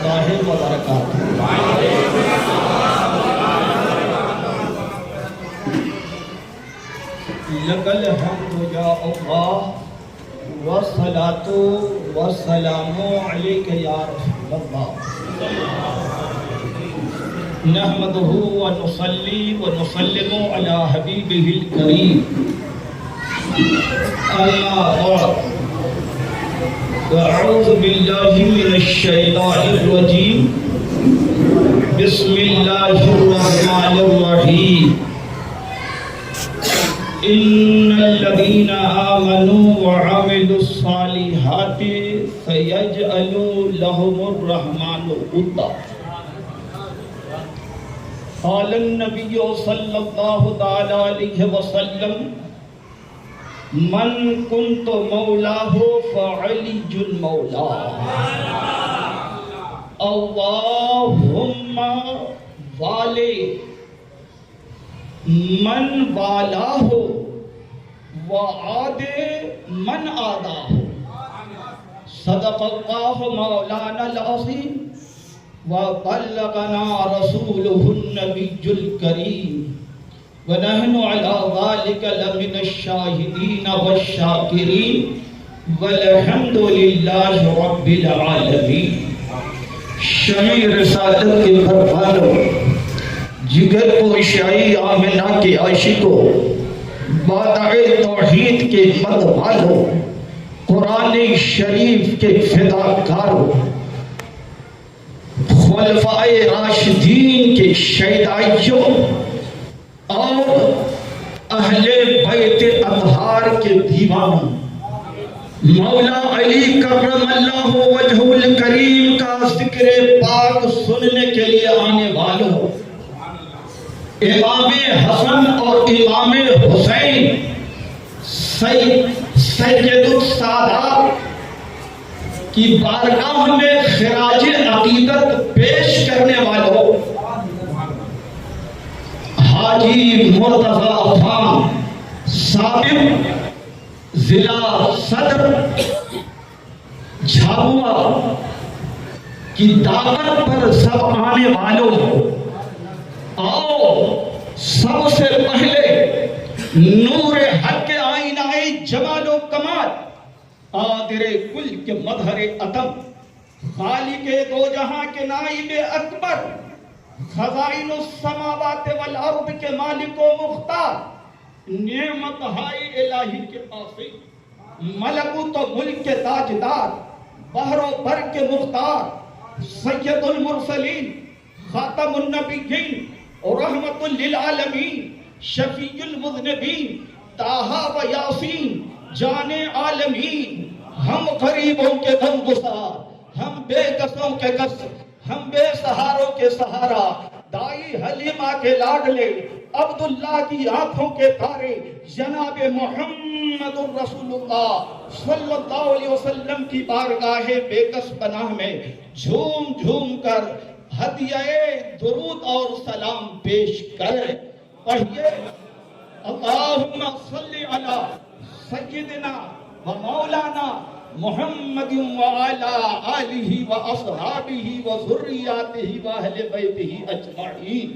اللہ وبرکاتہ۔ لک الحمد یا اللہ والصلاۃ والسلام علیک یا رسول اللہ۔ نحمدہ ونصلی ونسلم علی حبیبہ الکریم، اما بعد، اعوذ باللہ من الشیطان الرجیم، بسم اللہ الرحمن الرحیم۔ ان الذین آمنوا وعملوا الصالحات سیجعل لهم الرحمن ودا۔ قال النبی صلی اللہ تعالی علیہ وسلم، من کنت مولاہ فعلی المولا، اللہم والی من والاہ وعاد من آداہ۔ صدق اللہ مولانا العظیم وبلغنا رسولہ النبی الکریم، ونحن علی ذلک لمن الشاہدین والشاکرین، والحمد للہ رب العالمین۔ شمع رسالت کے پروانوں، جگر کو شائی آمنہ کے عاشقوں، بادع توحید کے مد والوں، قرآن شریف کے فداکاروں، خلفائے راشدین کے شیدائیوں اور اہل بیت اطہار کے دیوانوں، مولا علی کرم اللہ وجہ الکریم کا ذکر پاک سننے کے لیے آنے والوں، امام حسن اور امام حسین سید السادات کی بارگاہ میں خراج عقیدت پیش کرنے والوں، حاجی مرتضی خان سابق ضلع صدر جھابوا کی دعوت پر سب آنے والوں، آؤ سب سے پہلے نور حق کے آئینہ جمال و کمال، قادر کل کے مظہر عدم، خالق دو جہاں کے نائب اکبر، خزائن السماوات والارض کے مالک و مختار، نعمت ہائی الہی کے پاسی، ملکوت و ملک کے تاجدار، بحر و بر کے مختار، سید المرسلین، خاتم النبیین اور رحمت للعالمین، شفیع المذنبین، طٰہٰ و یاسین، جان عالمین، ہم غریبوں کے غمگسار، ہم بے کسوں کے کس، ہم بے سہاروں کے سہارا، دائی حلیمہ کے لاڈلے، عبداللہ کی آنکھوں کے تارے، جناب محمد الرسول اللہ صلی اللہ علیہ وسلم کی بارگاہ بے کس پناہ میں جھوم جھوم کر ہدیہ درود اور سلام پیش کریں۔ پڑھیے، اللہم صلی علی سیدنا و مولانا محمد وعلا آلہ و اصحابہ و ذریاتہ و اہل بیتہ اجمعین۔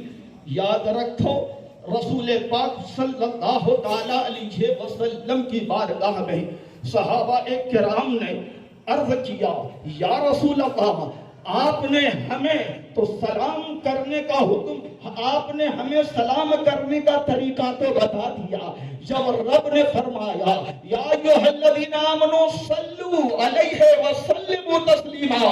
یاد رکھو، رسول پاک صلی اللہ تعالی علیہ وسلم کی بارگاہ میں صحابہ کرام نے عرض کیا، یا رسول اللہ، آپ نے ہمیں تو سلام کرنے کا حکم، آپ نے ہمیں سلام کرنے کا طریقہ تو بتا دیا، جب رب نے فرمایا یا ایھا الذین آمنوا صلوا علیہ وسلموا تسلیما،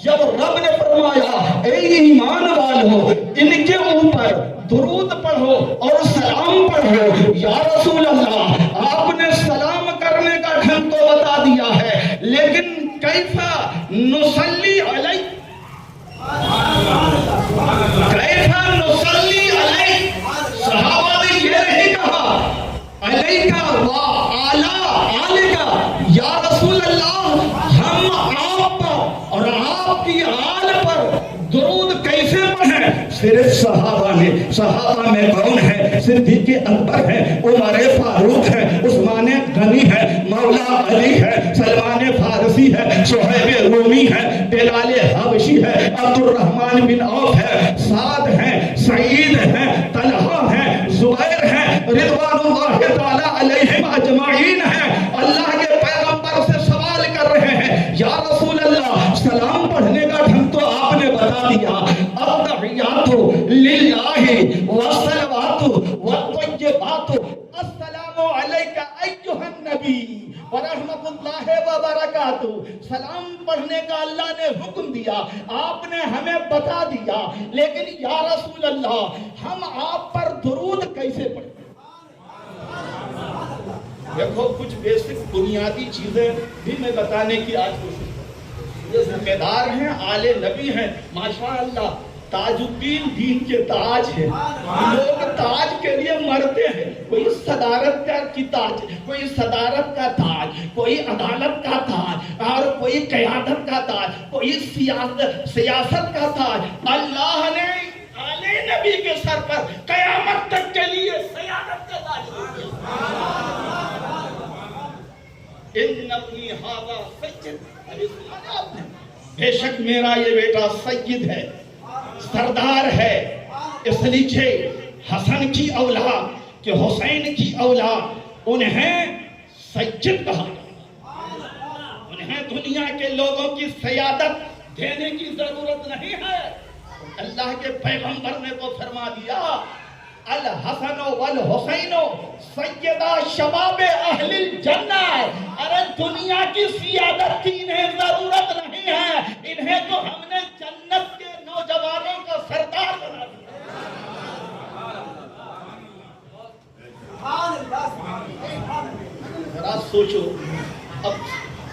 جب رب نے فرمایا اے ایمان والو ان کے اوپر درود پڑھو اور سلام پڑھو، یا رسول اللہ آپ نے سلام کرنے کا ڈھنگ تو بتا دیا ہے، لیکن کیفا نصلی علیہ، کیفا نصلی علیہ، صحابہ نے یہ نہیں کہا علیکہ و اعلی علیکہ، یا رسول اللہ ہم آپ پر اور آپ کی آل پر درود کیسے پڑھیں؟ صرف صحابہ نے. صحابہ میں کون ہے؟ صدیق اکبر ہے، عمر فاروق ہے، عثمان غنی ہے، مولا علی ہے، سلمان فارسی ہے، صہیب رومی ہے، بلال حبشی ہے، عبد الرحمن بن عوف ہے، سعد ہے، سعید ہے، طلحہ ہے، زبیر ہے، رضوان اللہ تعالی علیہم اجمعین ہے. اللہ کے پیغمبر سے سوال کر رہے ہیں، یا رسول اللہ سلام پڑھنے کا ڈھنگ تو آپ نے بتا دیا، التحیات للہ والصلوات والطیبات السلام علیک ایھا النبی ورحمۃ اللہ وبرکاتہ. سلام پڑھنے کا اللہ نے حکم دیا، آپ نے ہمیں بتا دیا، لیکن یا رسول اللہ ہم آپ پر درود کیسے پڑھیں؟ دیکھو کچھ بیسک بنیادی چیزیں بھی میں بتانے کی آج کوشش کروں. یہ ذمہ دار ہیں، آل نبی ہیں، ماشاءاللہ تاج الدین دین کے تاج ہیں. لوگ تاج کے لیے مرتے ہیں. کوئی صدارت کا تاج، کوئی صدارت کا تاج، کوئی عدالت کا تاج، اور کوئی قیادت کا تاج، کوئی سیاست کا تاج. اللہ نے آل نبی کے سر پر قیامت تک کے لیے سیادت کا تاج دیا. ان اپنی ہاذا سید، ابھی سنا آپ نے، بے شک میرا یہ بیٹا سید ہے، سردار ہے. اس لیے حسن کی اولاد کہ حسین کی اولاد انہیں سید کہا جاتا. انہیں دنیا کے لوگوں کی سیادت دینے کی ضرورت نہیں ہے. اللہ کے پیغمبر نے تو فرما دیا، الحسن والحسین سیدہ شباب اہل الجنہ. ارے دنیا کی سیادت کی انہیں ضرورت نہیں ہے، انہیں تو ہم نے جنت کے نوجوانوں کا سردار بنا دیا. ذرا سوچو، اب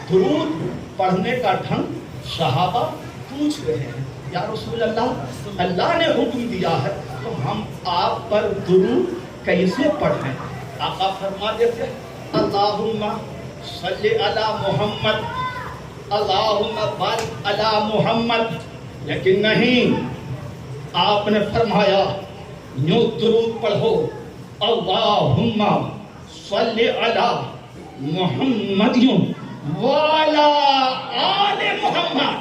درود پڑھنے کا ڈھنگ صحابہ پوچھ رہے ہیں، یا رسول اللہ اللہ نے حکم دیا ہے تو ہم آپ پر درود کیسے پڑھیں؟ آقا فرما دیتے اللہم صلی علی محمد، اللہم بارک علی محمد. لیکن نہیں، آپ نے فرمایا یوں درود پڑھو، اللہم صلی علی محمد وعلی آل محمد،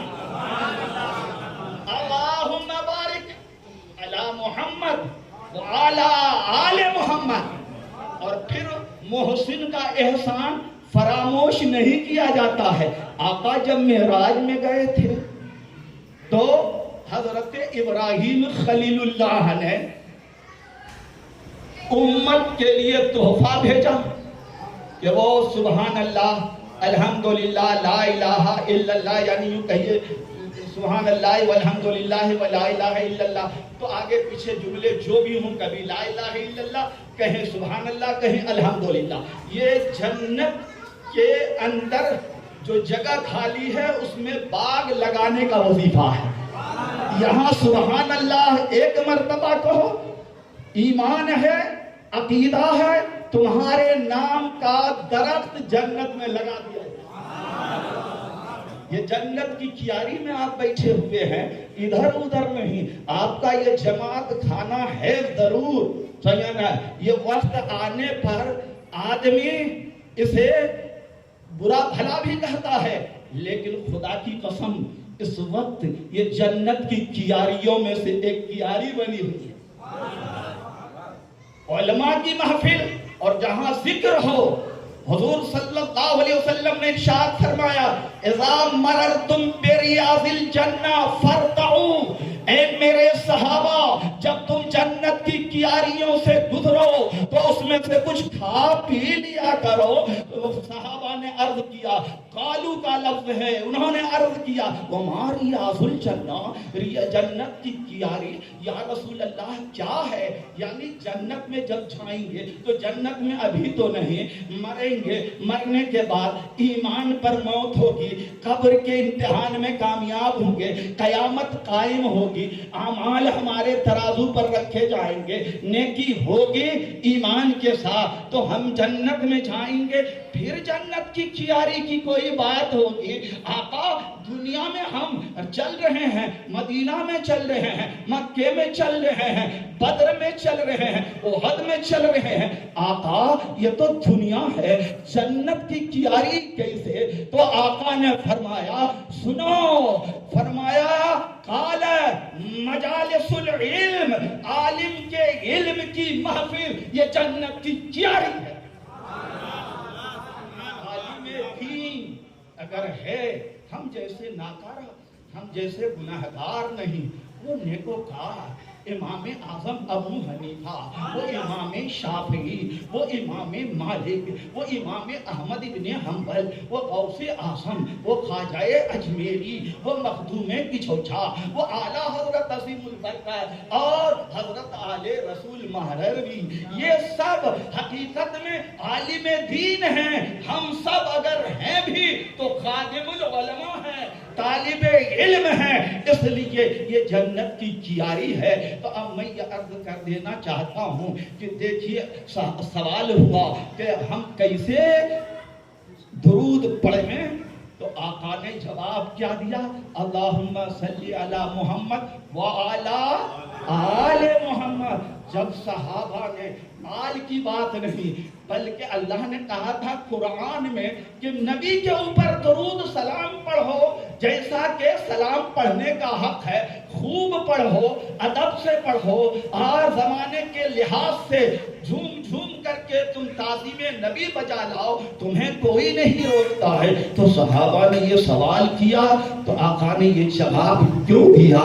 اللہم بارک علی محمد وعلی آل محمد. اور پھر محسن کا احسان فراموش نہیں کیا جاتا ہے. آقا جب معراج میں گئے تھے تو حضرت ابراہیم خلیل اللہ نے امت کے لیے تحفہ بھیجا کہ وہ سبحان اللہ الحمدللہ لا الہ الا اللہ، یعنی یوں کہیے سبحان اللہ والحمدللہ ولا الہ الا اللہ. تو آگے پیچھے جملے جو بھی ہوں، کبھی لا الہ الا اللہ کہیں، سبحان اللہ کہیں، الحمدللہ. یہ جنت کے اندر جو جگہ خالی ہے اس میں باغ لگانے کا وظیفہ ہے. یہاں سبحان اللہ ایک مرتبہ کہو، ایمان ہے، عقیدہ ہے، تمہارے نام کا درخت جنت میں لگا دیا جائے. یہ جنت کی کیاری میں آپ بیٹھے ہوئے ہیں، ادھر ادھر نہیں. آپ کا یہ جماعت کھانا ہے ضرور، یہ وقت آنے پر آدمی اسے برا بھلا بھی کہتا ہے، لیکن خدا کی قسم اس وقت یہ جنت کی کیاریوں میں سے ایک کیاری بنی ہوئی ہے. علماء کی محفل اور جہاں ذکر ہو، حضور صلی اللہ علیہ وسلم نے ارشاد فرمایا اذا مررتم بریاض الجنہ فارتعوا. اے میرے صحابہ، جب تم جنت کی کیاریوں سے گزرو تو اس میں سے کچھ کھا پی لیا کرو. تو صحابہ نے عرض کیا، قالو کا لفظ ہے، انہوں نے عرض کیا وما ریاض الجنہ، جنت کی کیاری یا رسول اللہ کیا ہے؟ یعنی جنت میں جب جائیں گے تو جنت میں ابھی تو نہیں، مریں گے، مرنے کے بعد ایمان پر موت ہوگی، قبر کے امتحان میں کامیاب ہوں گے، قیامت قائم ہوگی، اعمال ہمارے ترازو پر رکھے جائیں گے، نیکی ہوگی ایمان کے ساتھ تو ہم جنت میں جائیں گے. پھر جنت کی کیاری کی کوئی بات ہوگی. آقا دنیا میں ہم چل رہے ہیں، مدینہ میں چل رہے ہیں، مکے میں چل رہے ہیں، بدر میں چل رہے ہیں، احد میں چل رہے ہیں، آقا یہ تو دنیا ہے، جنت کی کیاری کیسے؟ تو آقا نے فرمایا سنو، فرمایا قال مجالس العلم، عالم کے علم کی محفل یہ جنت کی کیاری ہے۔ عالم دین اگر ہے، ہم جیسے ناکارہ، ہم جیسے گناہگار نہیں، وہ نیکوکار امام اعظم ابو حنیفہ، وہ امام شافعی، وہ امام مالک، وہ امام احمد ابن حنبل، وہ غوث اعظم، وہ خواجہ اجمیری، وہ مخدوم کچھوچا، وہ اعلیٰ حضرت عظیم البرکت اور حضرت آل رسول مہروی، یہ سب حقیقت میں عالم دین ہیں۔ ہم سب اگر ہیں بھی تو خادم العلماء ہیں، طالب علم ہیں، اس لیے یہ جنت کی کیاری ہے۔ تو اب میں یہ عرض کر دینا چاہتا ہوں کہ دیکھیے سوال ہوا کہ ہم کیسے درود پڑھیں، تو آقا نے جواب کیا دیا؟ اللہم صلی علی محمد وعلی آل محمد۔ جب صحابہ نے آل کی بات نہیں بلکہ اللہ نے کہا تھا قرآن میں کہ نبی کے اوپر درود سلام پڑھو، جیسا کہ سلام پڑھنے کا حق ہے، خوب پڑھو، ادب سے پڑھو، اور زمانے کے لحاظ سے جھوم جھوم کر کے تم تعظیم نبی بجا لاؤ، تمہیں کوئی نہیں روکتا ہے۔ تو صحابہ نے یہ سوال کیا تو آقا نے یہ جواب کیوں دیا؟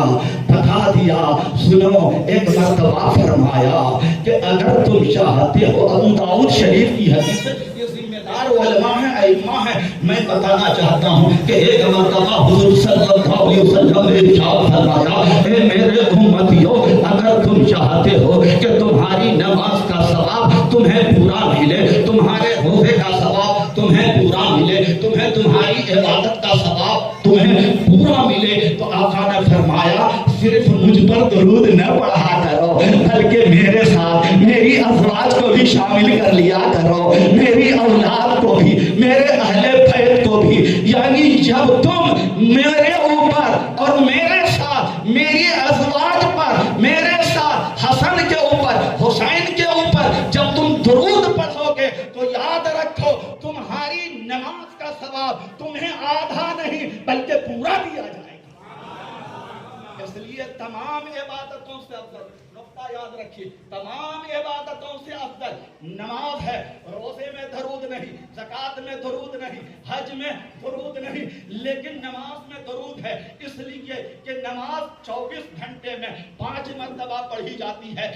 بتا دیا۔ سنو، ایک مرتبہ فرمایا کہ اگر تم چاہتے ہو، ابو داؤد شریف کی حدیث ہے، یہ ذمہ دار علماء ہیں، ائمہ ہیں، میں بتانا چاہتا ہوں کہ ایک مرتبہ حضور صلی اللہ علیہ وسلم نے ارشاد فرمایا، اے میرے امتیوں، اگر تم چاہتے ہو کہ تمہاری نماز کا ثواب تمہیں پورا ملے، تمہارے روزے کا ثواب تمہیں پورا ملے، تمہیں تمہاری عبادت کا ثواب تمہیں پورا ملے، تو آقا نے فرمایا صرف مجھ پر درود نہ پڑھا کرو، بلکہ میرے ساتھ میری ازواج کو بھی شامل کر لیا کرو، میری اولاد کو بھی، میرے اہل بیت کو بھی۔ یعنی جب تم میرے اوپر اور میرے ساتھ، میری ازواج پر، میرے ساتھ حسن کے اوپر، حسین کے اوپر جب تم درود پڑھو گے تو یاد رکھو تمہاری نماز کا ثواب تمہیں آدھا نہیں بلکہ پورا دیا جائے گا۔ اس لیے تمام عبادتوں سے افضل، نقطہ یاد رکھیے، تمام عبادتوں سے افضل نماز ہے۔ روزے میں درود نہیں، زکوٰۃ میں درود نہیں، حج میں درود نہیں، لیکن نماز میں درود ہے، اس لیے کہ نماز 24 گھنٹے میں 5 مرتبہ پڑھی جاتی ہے۔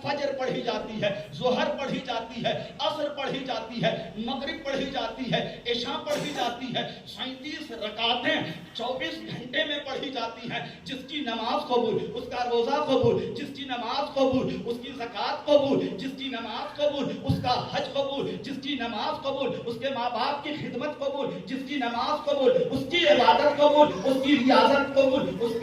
فجر پڑھی جاتی ہے، ظہر پڑھی جاتی ہے، عصر پڑھی جاتی ہے، مغرب پڑھی جاتی ہے، عشاء پڑھی جاتی ہے۔ 37 رکعتیں 24 گھنٹے میں پڑھی جاتی ہیں۔ جس کی نماز قبول، اس کا روزہ قبول، جس کی نماز قبول، اس کی زکوٰۃ قبول، جس کی نماز قبول، اس کا حج قبول، جس کی نماز قبول، اس کے ماں باپ کی خدمت قبول، جس کی نماز قبول، اس کی عبادت قبول، اس کی ریاضت قبول، اس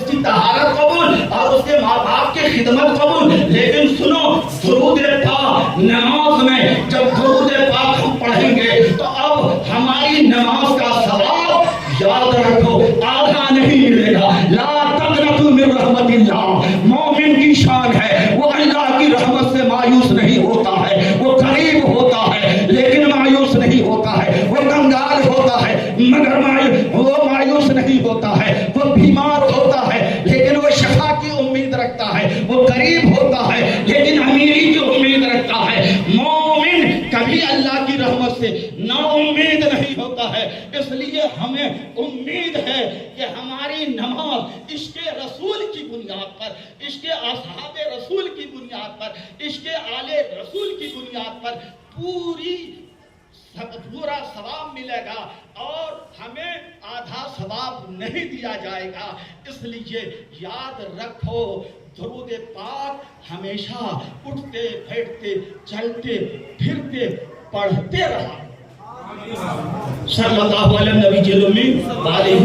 کی طہارت قبول، اور اس کے ماں باپ کی خدمت قبول۔ لیکن سنو، درود پاک نماز میں جب درود پاک ہم پڑھیں گے تو اب ہماری نماز کا ثواب یاد رکھو آدھا نہیں ملے گا۔ لا تقنطوا من رحمت اللہ، مومن کی شان ہے، وہ اللہ کی رحمت سے مایوس نہیں ہوتا ہے، وہ قریب ہوتا ہے لیکن مایوس نہیں ہوتا ہے، وہ کنگال ہوتا ہے مگر وہ مایوس نہیں ہوتا ہے، وہ بیمار ہوتا ہے لیکن وہ شفا کی امید رکھتا ہے، وہ قریب ہوتا ہے لیکن امیری کی امید رکھتا ہے۔ مومن کبھی اللہ کی رحمت سے نا امید نہیں ہوتا ہے، اس لیے ہمیں امید ہے کہ ہماری نماز عشق رسول کی بنیاد پر، عشق اصحاب رسول کی بنیاد پر، عشق آل رسول کی بنیاد پر پورا ثواب ملے گا اور ہمیں آدھا ثواب نہیں دیا جائے گا۔ اس لیے یاد رکھو درود پاک ہمیشہ اٹھتے بیٹھتے چلتے پھرتے پڑھتے رہا۔ صلی اللہ علیہ نبی